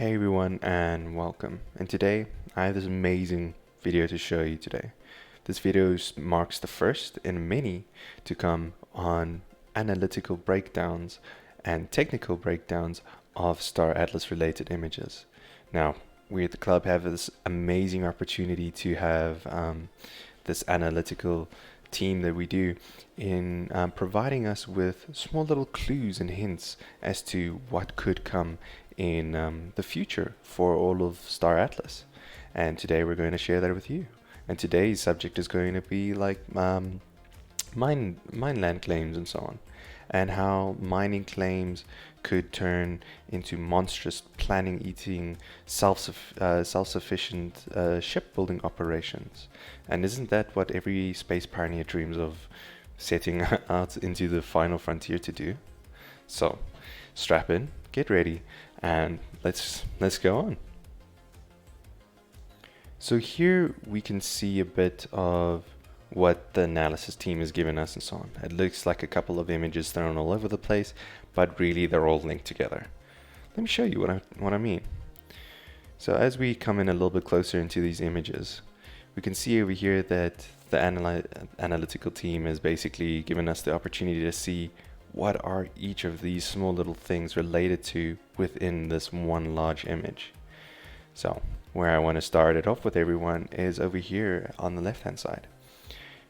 Hey everyone and welcome. And today I have this amazing video to show you today. This video marks the first in many to come on analytical breakdowns and technical breakdowns of Star Atlas related images. Now, we at the club have this amazing opportunity to have this analytical team that we do in providing us with small little clues and hints as to what could come in the future for all of Star Atlas. And today we're going to share that with you. And today's subject is going to be like mineland claims and so on, and how mining claims could turn into monstrous planning-eating, self-sufficient shipbuilding operations. And isn't that what every space pioneer dreams of, setting out into the final frontier to do? So, strap in, get ready, and let's go on. So here we can see a bit of what the analysis team has given us and so on. It looks like a couple of images thrown all over the place, but really they're all linked together. Let me show you what I mean. So as we come in a little bit closer into these images, we can see over here that the analytical team has basically given us the opportunity to see what are each of these small little things related to within this one large image. So where I want to start it off with everyone is over here on the left hand side.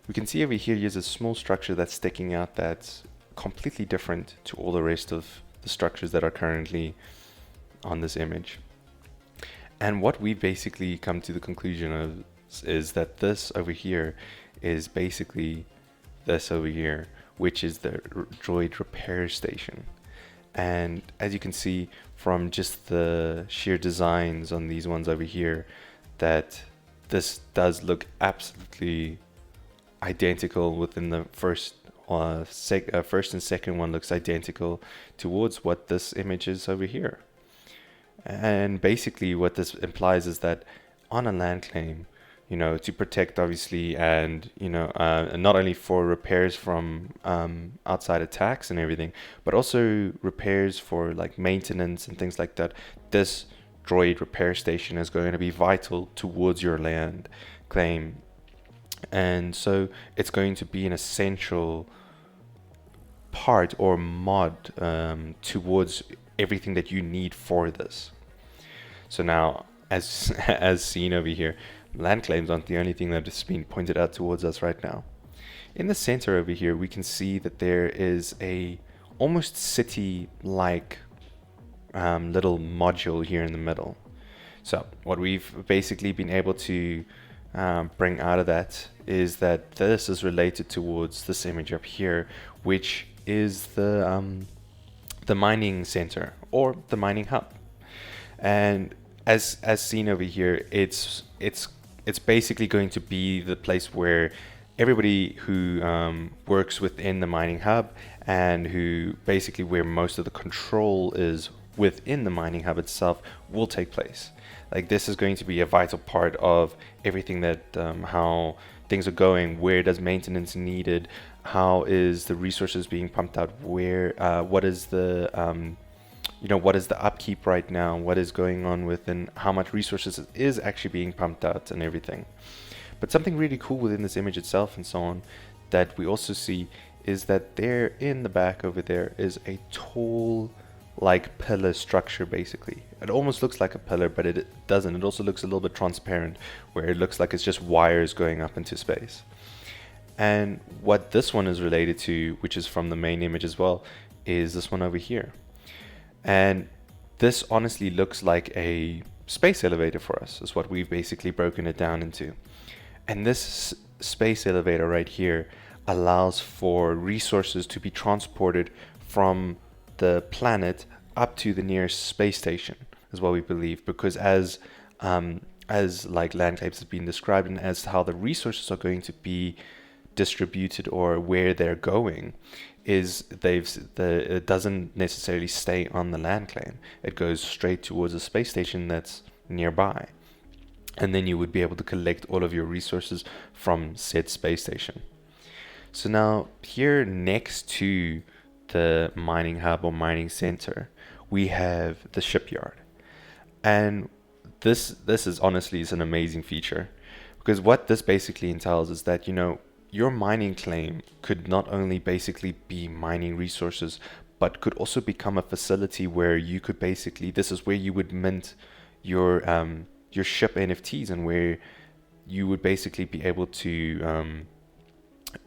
We can see over here here's a small structure that's sticking out that's completely different to all the rest of the structures that are currently on this image. And what we basically come to the conclusion of is that this over here is basically this over here, which is the droid repair station. And as you can see from just the sheer designs on these ones over here, that this does look absolutely identical within the first and second one looks identical towards what this image is over here. And basically what this implies is that on a land claim, to protect obviously, and not only for repairs from outside attacks and everything, but also repairs for like maintenance and things like that, this droid repair station is going to be vital towards your land claim. And so it's going to be an essential part or mod towards everything that you need for this. So now, as seen over here, land claims aren't the only thing that is being pointed out towards us right now. In the center over here, we can see that there is a almost city-like little module here in the middle. So what we've basically been able to bring out of that is that this is related towards this image up here, which is the mining center or the mining hub. And as seen over here, it's basically going to be the place where everybody who works within the mining hub, and who basically where most of the control is within the mining hub itself, will take place. Like, this is going to be a vital part of everything that how things are going, where does maintenance needed, how is the resources being pumped out, where what is the what is the upkeep right now, what is going on within, how much resources is actually being pumped out and everything. But something really cool within this image itself and so on that we also see is that there in the back over there is a tall like pillar structure. Basically it almost looks like a pillar, but it doesn't. It also looks a little bit transparent, where it looks like it's just wires going up into space. And what this one is related to, which is from the main image as well, is this one over here. And this honestly looks like a space elevator for us, is what we've basically broken it down into. And this space elevator right here allows for resources to be transported from the planet up to the nearest space station, is what we believe, because as like land claims has been described, and as how the resources are going to be distributed or where they're going, is it doesn't necessarily stay on the land claim. It goes straight towards a space station that's nearby, and then you would be able to collect all of your resources from said space station. So now here next to the mining hub or mining center, we have the shipyard. And this is honestly is an amazing feature, because what this basically entails is that, your mining claim could not only basically be mining resources, but could also become a facility where you could basically, this is where you would mint your ship NFTs, and where you would basically be able to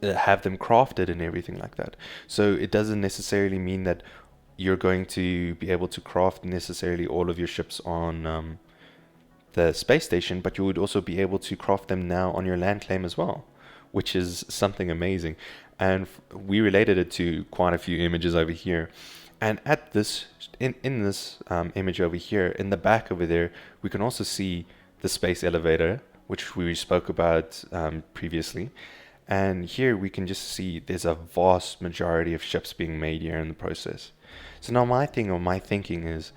have them crafted and everything like that. So it doesn't necessarily mean that you're going to be able to craft necessarily all of your ships on the space station, but you would also be able to craft them now on your land claim as well, which is something amazing. And we related it to quite a few images over here. And at this, in this image over here, in the back over there, we can also see the space elevator, which we spoke about previously. And here we can just see there's a vast majority of ships being made here in the process. So now my thinking is,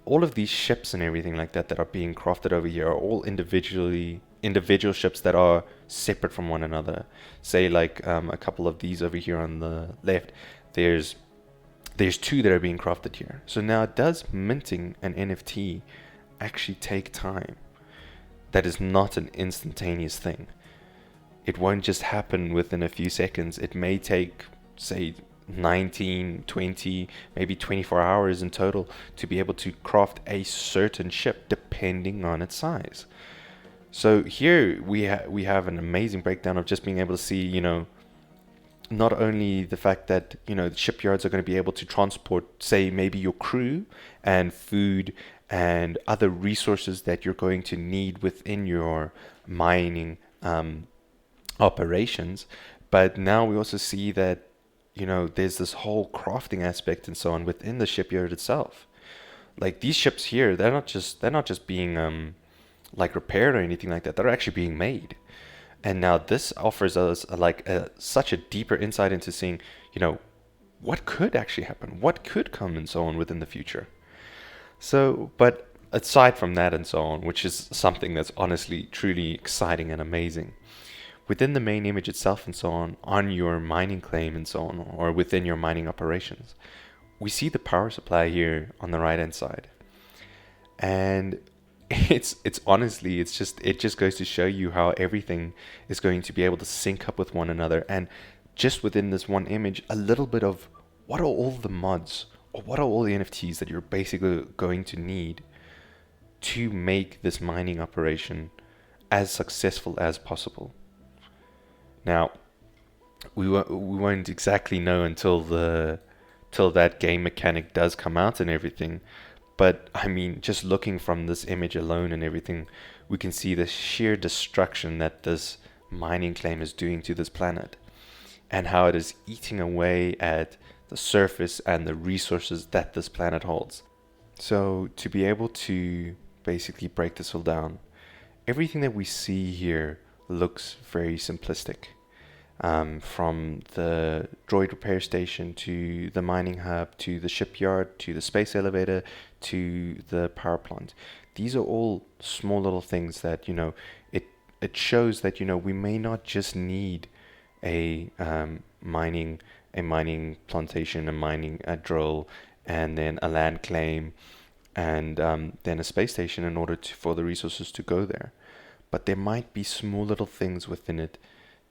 all of these ships and everything like that that are being crafted over here are all individual ships that are separate from one another. Say like a couple of these over here on the left, there's two that are being crafted here. So now, does minting an NFT actually take time? That is not an instantaneous thing. It won't just happen within a few seconds. It may take, say, 19, 20, maybe 24 hours in total to be able to craft a certain ship, depending on its size. So here we have an amazing breakdown of just being able to see, not only the fact that, the shipyards are going to be able to transport, say, maybe your crew and food and other resources that you're going to need within your mining operations, but now we also see that, there's this whole crafting aspect and so on within the shipyard itself. Like these ships here, they're not just being like repaired or anything like that. They're actually being made. And now this offers us such a deeper insight into seeing, what could actually happen, what could come and so on within the future. So, but aside from that and so on, which is something that's honestly truly exciting and amazing, within the main image itself and so on your mining claim and so on, or within your mining operations, we see the power supply here on the right hand side. And it's honestly, it just goes to show you how everything is going to be able to sync up with one another. And just within this one image, a little bit of what are all the mods, or what are all the NFTs that you're basically going to need to make this mining operation as successful as possible. Now, we won't exactly know until that game mechanic does come out and everything. But I mean, just looking from this image alone and everything, we can see the sheer destruction that this mining claim is doing to this planet, and how it is eating away at the surface and the resources that this planet holds. So to be able to basically break this all down, everything that we see here looks very simplistic. From the droid repair station to the mining hub to the shipyard to the space elevator to the power plant. These are all small little things that, it shows that, we may not just need a mining plantation, a drill, and then a land claim, and then a space station in order for the resources to go there. But there might be small little things within it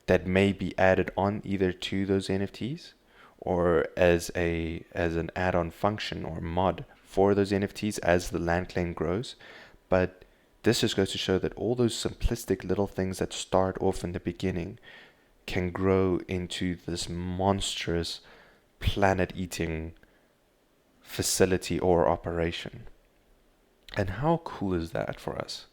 that may be added on either to those NFTs or as an add-on function or mod for those NFTs as the land claim grows. But this just goes to show that all those simplistic little things that start off in the beginning can grow into this monstrous planet-eating facility or operation. And how cool is that for us?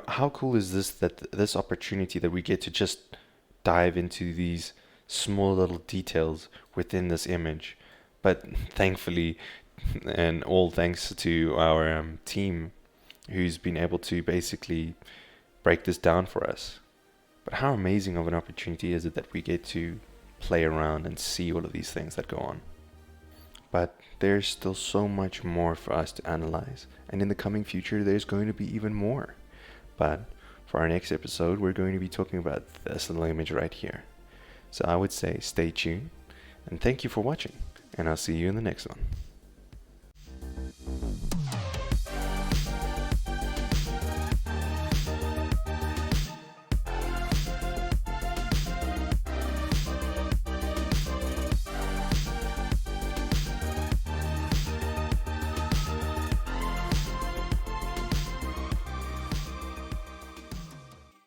How cool is this opportunity that we get to just dive into these small little details within this image? But thankfully, and all thanks to our team who's been able to basically break this down for us. But how amazing of an opportunity is it that we get to play around and see all of these things that go on? But there's still so much more for us to analyze, and in the coming future there's going to be even more. But for our next episode, we're going to be talking about this little image right here. So I would say stay tuned, and thank you for watching, and I'll see you in the next one.